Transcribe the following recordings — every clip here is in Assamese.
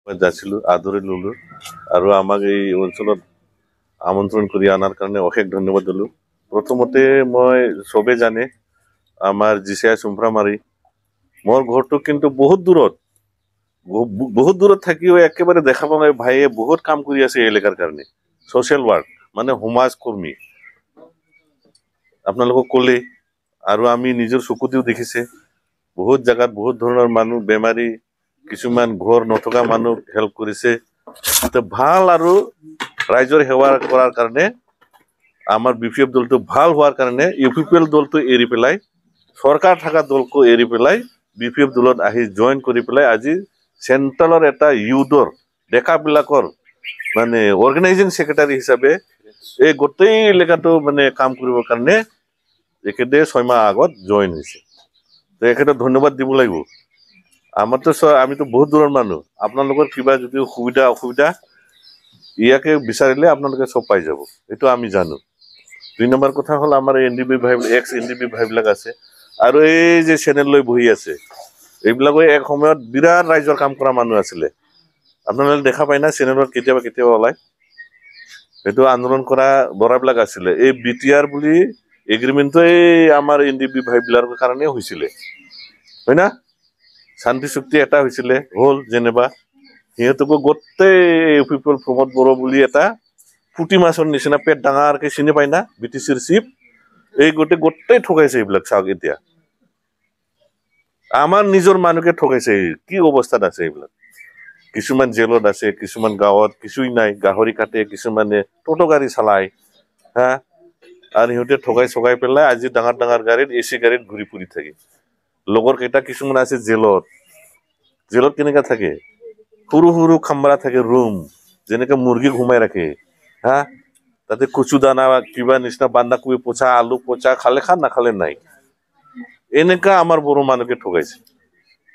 মই যাইছিলো, আদৰি ললো আৰু আমাক এই অঞ্চলত আমন্ত্ৰণ কৰি অনাৰ কাৰণে অশেষ ধন্যবাদ দিলো। প্ৰথমতে মই চবে জানে আমাৰ জিচিআই চুমফ্ৰামাৰী, মোৰ ঘৰটো কিন্তু বহুত দূৰত থাকিও একেবাৰে দেখা পাওঁ ভাইয়ে বহুত কাম কৰি আছে এই এলেকাৰ কাৰণে, ছ'চিয়েল ৱাৰ্ক মানে সমাজ কৰ্মী। আপোনালোকক ক'লে আৰু আমি নিজৰ চকুতেও দেখিছে বহুত জাগাত বহুত ধৰণৰ মানুহ বেমাৰী, কিছুমান ঘৰ নথকা মানুহ হেল্প কৰিছে। ভাল আৰু ৰাইজৰ সেৱা কৰাৰ কাৰণে আমাৰ BPF দলটো ভাল হোৱাৰ কাৰণে UPPL দলটো এৰি পেলাই চৰকাৰ থকা দলকো এৰি পেলাই BPF দলত আহি জইন কৰি পেলাই আজি চেণ্ট্ৰেলৰ এটা ইউথৰ ডেকাবিলাকৰ মানে অৰ্গেনাইজিং ছেক্ৰেটাৰী হিচাপে এই গোটেই এলেকাটো মানে কাম কৰিবৰ কাৰণে এখেতে 6 মাহ আগত জইন হৈছে। তো এখেতক ধন্যবাদ দিব লাগিব। আমিতো বহুত দূৰৰ মানুহ, আপোনালোকৰ কিবা যদি অসুবিধা ইয়াকে বিচাৰিলে আপোনালোকে চব পাই যাব, এইটো আমি জানো। 2 নম্বৰ কথা হ'ল আমাৰ NDB ভাই, এক্স NDB ভাইবিলাক আছে আৰু এই যে চেনেল লৈ বহি আছে, এইবিলাকো এক সময়ত বিৰাট ৰাইজৰ কাম কৰা মানুহ আছিলে। আপোনালোকে দেখা পায় না চেনেলত কেতিয়াবা ওলায়, সেইটো আন্দোলন কৰা বৰাবিলাক আছিলে। এই BTR বুলি এগ্ৰিমেণ্টটো এই আমাৰ NDB ভাইবিলাকৰ কাৰণে হৈছিলে, হয় না? শান্তি চুক্তি এটা হৈছিলে, হ'ল যেনিবা সিহঁতকো গোটেই UPPL প্ৰমোদ বড়ো বুলি এটা পুটি মাছৰ নিচিনা পেট ডাঙৰকে চিনি পায় না BTCৰ চিপ, এই গোটেই ঠগাইছে। এইবিলাক চাওক, এতিয়া আমাৰ নিজৰ মানুহকে ঠগাইছে। কি অৱস্থাত আছে এইবিলাক? কিছুমান জেলত আছে, কিছুমান গাঁৱত কিছুই নাই, গাহৰি কাটে, কিছুমানে টোটো গাড়ী চালায়, হা, আৰু সিহঁতে ঠগাই পেলাই আজি ডাঙৰ গাড়ীত AC গাড়ীত ঘূৰি ফুৰি থাকে। লগৰ কেইটা কিছুমান আছে জেলত কেনেকা থাকে, সৰু খাম্বাৰা থাকে, ৰুম যেনেকে মুৰ্গী ঘুমাই ৰাখে, হা, তাতে কচু দানা কিবা নিচিনা বান্ধাকবি পচা, আলু পচা, খালে খা নাখালে নাই, এনেকা আমাৰ বড়ো মানুহকে ঠগাইছে।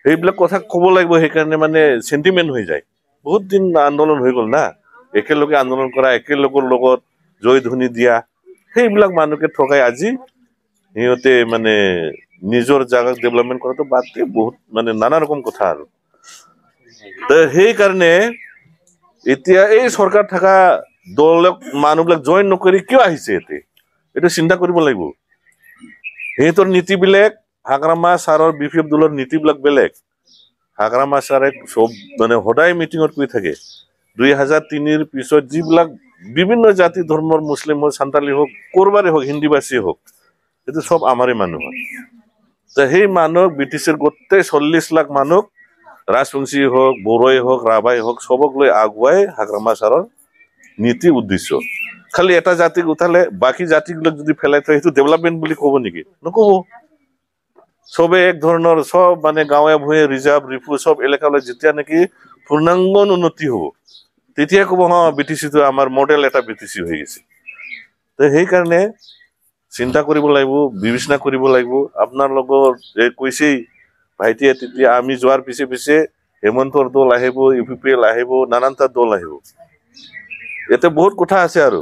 সেইবিলাক কথা ক'ব লাগিব, সেইকাৰণে মানে চেণ্টিমেণ্ট হৈ যায়। বহুত দিন আন্দোলন হৈ গ'ল না, একেলগে আন্দোলন কৰা, একেলগৰ লগত জয় ধ্বনি দিয়া, সেইবিলাক মানুহকে ঠগাই আজি সিহঁতে মানে নিজৰ জাগাক ডেভেলপমেণ্ট কৰাটো বাদ দিয়ে, বহুত মানে নানা ৰকম কথা আৰু। সেইকাৰণে এতিয়া এই চৰকাৰ থকা দলক মানুহবিলাক জইন নকৰি কিয় আহিছে ইয়াতে, এইটো চিন্তা কৰিব লাগিব। সিহঁতৰ নীতিবিলাক, হাগ্ৰামা ছাৰৰ BPF দলৰ নীতিবিলাক বেলেগ। হাগ্ৰামা ছাৰে চব মানে সদায় মিটিঙত কৈ থাকে 2003 পিছত যিবিলাক বিভিন্ন জাতি ধৰ্মৰ, মুছলিম হওক, সান্তালী হওক, কৰবাৰে হওক, হিন্দীভাষী হওক, এইটো চব আমাৰে মানুহ হয়। সেই মানুহক BTCৰ গোটেই 40 লাখ মানুহক, ৰাজবংশী হওক, বড়োই হওক, ৰাভাই হওক, চবক লৈ আগুৱাই হাগ্ৰামা ছাৰৰ নীতি উদ্দেশ্য। খালি এটা জাতিক উঠালে বাকী জাতিবিলাক যদি ফেলাই থয়, সেইটো ডেভেলপমেণ্ট বুলি ক'ব নেকি? নক'ব। চবে এক ধৰণৰ, সব মানে গাঁৱে ভূঞে ৰিজাৰ্ভ ৰিফু সব এলেকালৈ যেতিয়া নেকি পূৰ্ণাংগ উন্নতি হ'ব, তেতিয়া ক'ব হা BTCটো আমাৰ মডেল এটা BTC হৈ গৈছে। তো সেইকাৰণে চিন্তা কৰিব লাগিব, বিবেচনা কৰিব লাগিব। আপোনালোকৰ কৈছেই ভাইটিয়ে, তেতিয়া আমি যোৱাৰ পিছে হেমন্তৰ দল আহিব, UPPL আহিব, নানানটা দল আহিব। ইয়াতে বহুত কথা আছে আৰু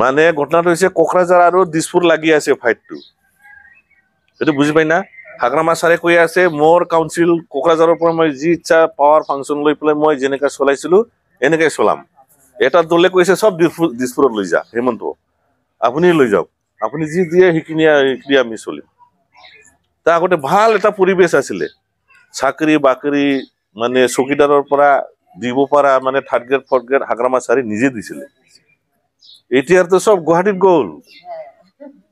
মানে ঘটনাটো হৈছে কোকৰাঝাৰ আৰু দিছপুৰ লাগি আছে ফাইটটো, এইটো বুজি পাই না? হাগ্ৰামা ছাৰে কৈ আছে মোৰ কাউন্সিল কোকৰাঝাৰৰ পৰা মই যি ইচ্ছা পাৱাৰ ফাংচন লৈ পেলাই মই যেনেকৈ চলাইছিলো এনেকৈ চলাম। এটা দলে কৈছে চব দিছপুৰত লৈ যা, হেমন্ত আপুনি লৈ যাওক, আপুনি যি দিয়ে সেইখিনি আমি চলিম। তাৰ আগতে ভাল এটা পৰিবেশ আছিলে, চাকৰি বাকৰি মানে চকীদাৰৰ পৰা দিব পৰা, মানে 3rd grade 4th grade Hagrama ছাৰে নিজে দিছিলে। এতিয়াতো চব গুৱাহাটীত গ'ল।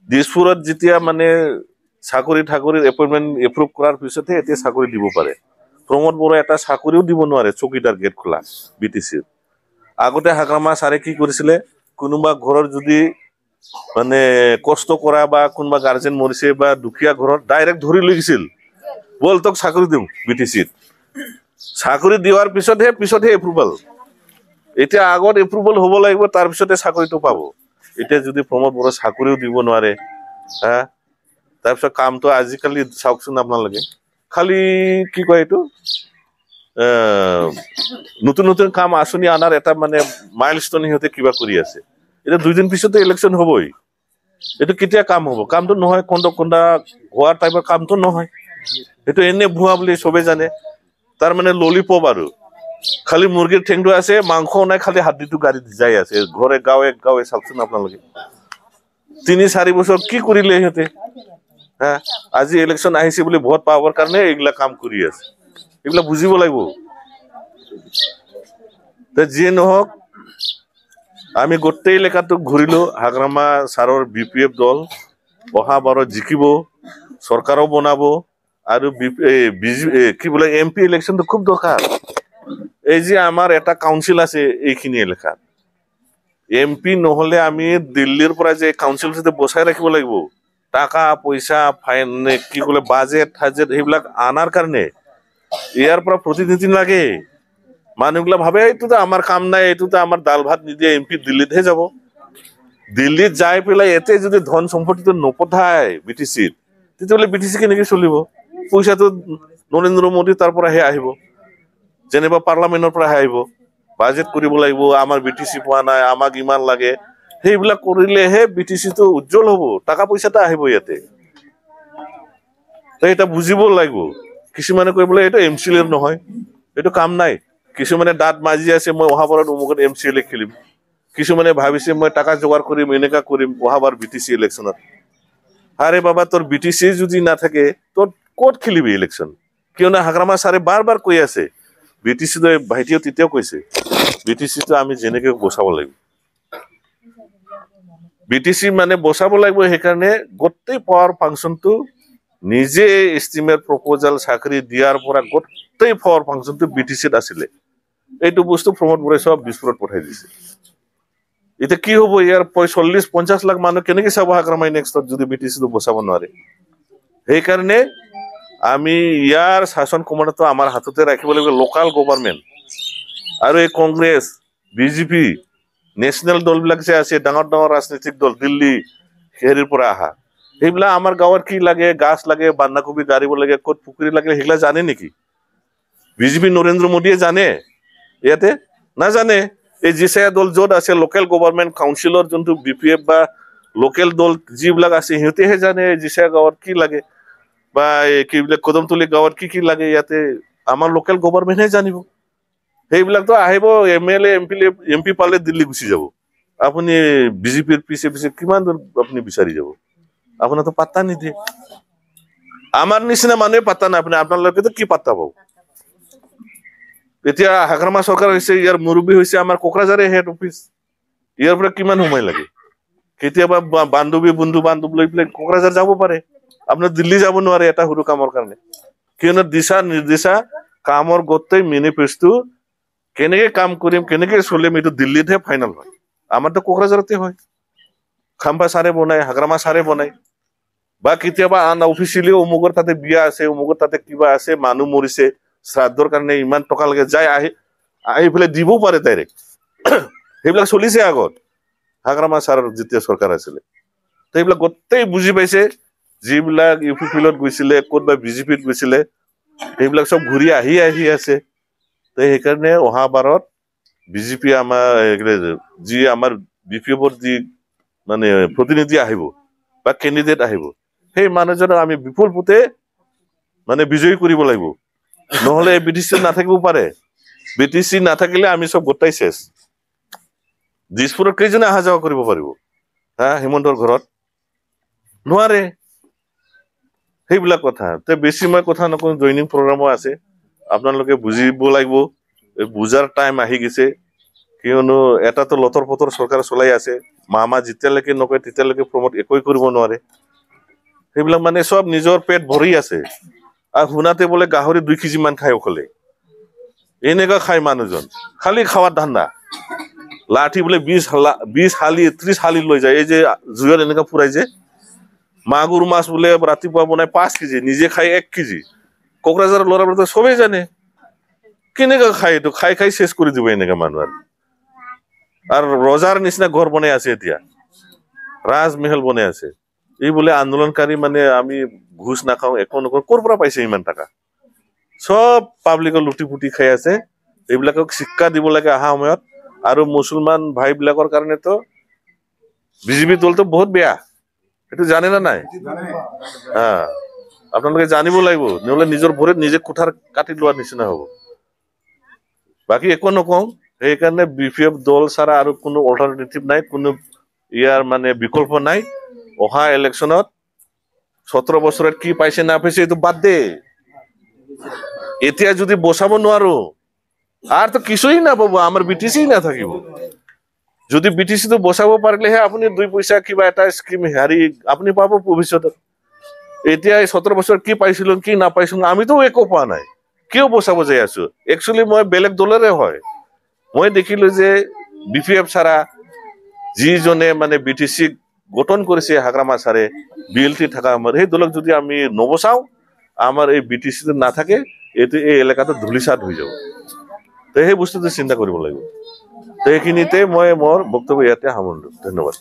দিছপুৰত যেতিয়া মানে চাকৰি এপইণ্টমেণ্ট এপ্ৰুভ কৰাৰ পিছতহে এতিয়া চাকৰি দিব পাৰে। প্ৰমোদ বড়োই এটা চাকৰিও দিব নোৱাৰে, চকীদাৰ গেট খোলা BTCৰ। আগতে হাগ্ৰামা ছাৰে কি কৰিছিলে, কোনোবা ঘৰৰ যদি মানে কষ্ট কৰা বা কোনোবা গাৰ্জেন মৰিছে বা দুখীয়া ঘৰত ডাইৰেক্ট ধৰি লৈ গৈছিল, বল তোক চাকৰি দিওঁ BTCত। চাকৰি দিয়াৰ পিছতহে এপ্ৰুভেল। এতিয়া আগত এপ্ৰুভেল হ'ব লাগিব, তাৰপিছতে চাকৰিটো পাব। এতিয়া যদি প্ৰমোদ বড়ো চাকৰিও দিব নোৱাৰে, হা, তাৰপিছত কামটো আজিকালি চাওকচোন আপোনালোকে, খালি কি কয় এইটো নতুন কাম আঁচনি আনাৰ এটা মানে মাইলষ্টন সিহঁতে কিবা কৰি আছে। এতিয়া 2 দিন পিছতে ইলেকশ্যন হ'বই, এইটো কেতিয়া কাম হ'ব? কামটো নহয়, কোনটা হোৱাৰ টাইপৰ কামটো নহয়, সেইটো এনে ভুৱা বুলি চবে জানে। তাৰ মানে ললিপপ আৰু খালি মুরগির ঠেংটো আছে, মাংস নাই, খালি হাড্ডিটো গাড়ি যাই আছে ঘরে গাঁৱে চাওকচোন আপোনালোকে। 3-4 বছৰ কি কৰিলে সিহঁতে? হ্যাঁ, আজি ইলেকশন আহিছে বুলি ভোট পাবৰ কাৰণে এইগিলা কাম কৰি আছে। এইগুলা বুজিব লাগিব। যিয়ে নহওক, আমি গোটেই এলেকাটো ঘূৰিলো। হাগ্ৰামা ছাৰৰ BPF দল অহাবাৰত জিকিব, চৰকাৰো বনাব, আৰু কি বোলে MP ইলেকশ্যনটো খুব দৰকাৰ। এই যে আমাৰ এটা কাউন্সিল আছে এইখিনি এলেকাত, MP নহলে আমি দিল্লীৰ পৰা যে কাউন্সিল বচাই ৰাখিব লাগিব, টাকা পইচা ফাইন কি বোলে বাজেট সেইবিলাক আনাৰ কাৰণে ইয়াৰ পৰা প্ৰতিনিধি লাগে। মানুহবিলাক ভাবে এইটোতো আমাৰ কাম নাই, এইটোতো আমাৰ দাল ভাত নিদিয়ে, MP দিল্লীতহে যাব। দিল্লীত যাই পেলাই এতে যদি ধন সম্পত্তিটো নপঠায় BTCত, তেতিয়াহ'লে BTC কেনেকে চলিব? পইচাটো নৰেন্দ্ৰ মোদী তাৰ পৰাহে আহিব, যেনিবা পাৰ্লামেণ্টৰ পৰাহে আহিব। বাজেট কৰিব লাগিব, আমাৰ BTC পোৱা নাই, আমাক ইমান লাগে। সেইবিলাক কৰিলেহে BTCটো উজ্জ্বল হ'ব, টাকা পইচাটা আহিব ইয়াতে। এটা বুজিব লাগিব। কিছুমানে কৈ বোলে এইটো MCLA নহয়, এইটো কাম নাই। কিছুমানে দাঁত মাজি আছে, মই অহাবাৰত অমুকত MCLA খেলিম। কিছুমানে ভাবিছে মই টাকা যোগাৰ কৰিম, এনেকা কৰিম অহাবাৰ BTC ইলেকশ্যনত। আৰে বাবা, তোৰ BTC যদি নাথাকে তোৰ ক'ত খেলিবি ইলেকশ্যন? কিয়নো হাগ্ৰামা ছাৰে বাৰ কৈ আছে, BTC ভাইটিয়েও তেতিয়াও কৈছে, BTCটো আমি যেনেকে বচাব লাগিব। BTC মানে বচাব লাগিব, সেইকাৰণে গোটেই পাৱাৰ ফাংচনটো নিজে এষ্টিমেট প্ৰপ'জাল চাকৰি দিয়াৰ পৰা গোটেই পাৱাৰ ফাংচনটো BTCত আছিলে। এইটো বস্তু প্ৰমোদ বৰাই সব বিস্ফোৰত পঠাই দিছে। এতিয়া কি হ'ব? ইয়াৰ 40-50 লাখ মানুহ কেনেকে চাব হাগ্ৰামাই নেক্সটত যদি BTCটো বচাব নোৱাৰে? সেইকাৰণে আমি ইয়াৰ শাসন ক্ষমতাটো আমাৰ হাততে ৰাখিব লাগিব। লোকাল গভৰ্ণমেণ্ট আৰু এই কংগ্ৰেছ BJP নেশ্যনেল দলবিলাক যে আছে, ডাঙৰ ডাঙৰ ৰাজনৈতিক দল দিল্লী হেৰিৰ পৰা আহা, সেইবিলাক আমাৰ গাঁৱত কি লাগে, গাছ লাগে, বন্ধাকবি গাড়িব লাগে, ক'ত পুখুৰী লাগে, সেইবিলাক জানে নেকি? BJP নৰেন্দ্ৰ মোদীয়ে জানে? ইয়াতে নাজানে। এই জিচায়া দল য'ত আছে, লোকেল গভৰ্ণমেণ্ট কাউন্সিলৰ যোনটো BPF বা লোকেল দল যিবিলাক আছে, সিহঁতেহে জানে জিচায়া গাঁৱত কি লাগে, বা কি বোলে কদমতলী গাঁৱত কি লাগে। ইয়াতে আমাৰ লোকেল গভৰ্ণমেণ্টহে জানিব। সেইবিলাকতো আহিব, MLA MP পালে দিল্লী গুচি যাব। আপুনি BJPৰ পিছে কিমান দূৰ আপুনি বিচাৰি যাব? আপোনাৰতো পাত্তা নিদিয়ে। আমাৰ নিচিনা মানুহে পাত্তা নাই, আপোনালোকেতো কি পাত্তা পাব? এতিয়া হাগ্ৰামা চৰকাৰ হৈছে, ইয়াৰ মুৰব্বী হৈছে আমাৰ কোকৰাঝাৰে হেড অফিচ। ইয়াৰ পৰা কিমান সময় লাগে? কেতিয়াবা বন্ধু বান্ধৱ লৈ পেলাই কোকৰাঝাৰ যাব পাৰে, আপোনাৰ দিল্লী যাব নোৱাৰে এটা সৰু কামৰ কাৰণে। কিয়নো দিশা নিৰ্দিশা কামৰ গোটেই মেনিফেষ্টো কেনেকে কাম কৰিম, কেনেকে চলিম, এইটো দিল্লীতহে ফাইনেল হয়। আমাৰতো কোকৰাঝাৰতে হয়। খাম্পা ছাৰে বনাই, হাগ্ৰামা ছাৰে বনাই, বা কেতিয়াবা আন অফিচিয়েলি অমুকৰ তাতে বিয়া আছে, অমুকৰ তাতে কিবা আছে, মানুহ মৰিছে, শ্ৰাদ্ধৰ কাৰণে ইমান টকা লাগে, যাই আহি পেলাই দিবও পাৰে ডাইৰেক্ট। সেইবিলাক চলিছে আগত হাগ্ৰামা ছাৰৰ যেতিয়া চৰকাৰ আছিলে। সেইবিলাক গোটেই বুজি পাইছে। যিবিলাক UP ফিল্ডত গৈছিলে, ক'তবা BJPত গৈছিলে, সেইবিলাক চব ঘূৰি আহি আছে। সেইকাৰণে অহাবাৰত BJP যি আমাৰ BPFৰ যি মানে প্ৰতিনিধি আহিব বা কেণ্ডিডেট আহিব, সেই মানুহজনক আমি বিপুল ভোটে মানে বিজয়ী কৰিব লাগিব। নহলে BTC নাথাকিব পাৰে। BTC নাথাকিলে আমি চব গোটাই চেছ। দিছপুৰত কেইজনে অহা যোৱা কৰিব পাৰিব? হিমন্তৰ ঘৰত নোৱাৰে। সেইবিলাক কথা বেছি মই কথা নকওঁ, জইনিং প্ৰগ্ৰামো আছে, আপোনালোকে বুজিব লাগিব। বুজাৰ টাইম আহি গৈছে। কিয়নো এটাতো লতৰ পতৰ চৰকাৰ চলাই আছে, মামা যেতিয়ালৈকে নকয় তেতিয়ালৈকে প্ৰমোদ একোৱে কৰিব নোৱাৰে। সেইবিলাক মানে চব নিজৰ পেট ভৰি আছে। আৰু শুনাতে বোলে গাহৰি 2 কেজি মান খাই অকলে, এনেকুৱা খাই মানুহজন, খালি খাৱাৰ ধান্দা। লাঠি বোলে 20 হালি 30 হালি লৈ যায়। এই যে জুইত এনেকুৱা ফুৰাই যে, মাগুৰ মাছ বোলে ৰাতিপুৱা বনাই 5 কেজি, নিজে খাই 1 কেজি। কোকৰাঝাৰৰ ল'ৰাবোৰে চবেই জানে কেনেকুৱা খাই, এইটো খাই চেছ কৰি দিব এনেকা মানুহ। আৰু ৰজাৰ নিচিনা ঘৰ বনাই আছে, এতিয়া ৰাজমহল বনাই আছে। এই বোলে আন্দোলনকাৰী মানে আমি ঘুষ নাখাওঁ, একো নকৰো। ক'ৰ পৰা পাইছে ইমান টকা? চব পাব্লিকৰ লুটি পুটি খাই আছে। এইবিলাকক শিক্ষা দিব লাগে অহা সময়ত। আৰু মুছলমান ভাই বিলাকৰ কাৰণেতো BJP দলটো বহুত বেয়া, এইটো জানে না নাই? আপোনালোকে জানিব লাগিব, নহলে নিজৰ ভৰিত নিজে কুঠাৰ কাটি লোৱাৰ নিচিনা হ'ব। বাকী একো নকওঁ সেইকাৰণে BPF দল ছাড়া আৰু কোনো অল্টাৰনেটিভ নাই কোনো ইয়াৰ মানে বিকল্প নাই অহা ইলেকশ্যনত 17 বছৰত কি পাইছে না পাইছে এইটো বাদ দে এতিয়া যদি বচাব নোৱাৰো আৰ তো কিছুই না পাবো আমাৰ BTC না থাকিব যদি BTC তো বচাব পাৰিলেহে আপুনি 2 পইচা কিবা এটা স্কিম হাৰি আপুনি পাব ভৱিষ্যতত এতিয়া 17 বছৰ কি পাইছিল কি না পাইছিল আমি তো একো পোৱা নাই কিয় বচাব যাই আছো একচুয়ালি মই বেলেগ দলৰে হয় মই দেখিলো যে BPF ছাড়া যিজনে মানে BTC গঠন কৰিছে হাগ্ৰামা ছাৰে BLT থাকা আমাৰ সেই দলক যদি আমি নবচাও আমাৰ এই BTC না থাকে এতে এই এলেকাটো ধুলিসাত হৈ যাব তো সেই বস্তুটো চিন্তা কৰিব লাগিব তো এইখিনিতে মই মোৰ বক্তব্য ইয়াতে সামৰিলো ধন্যবাদ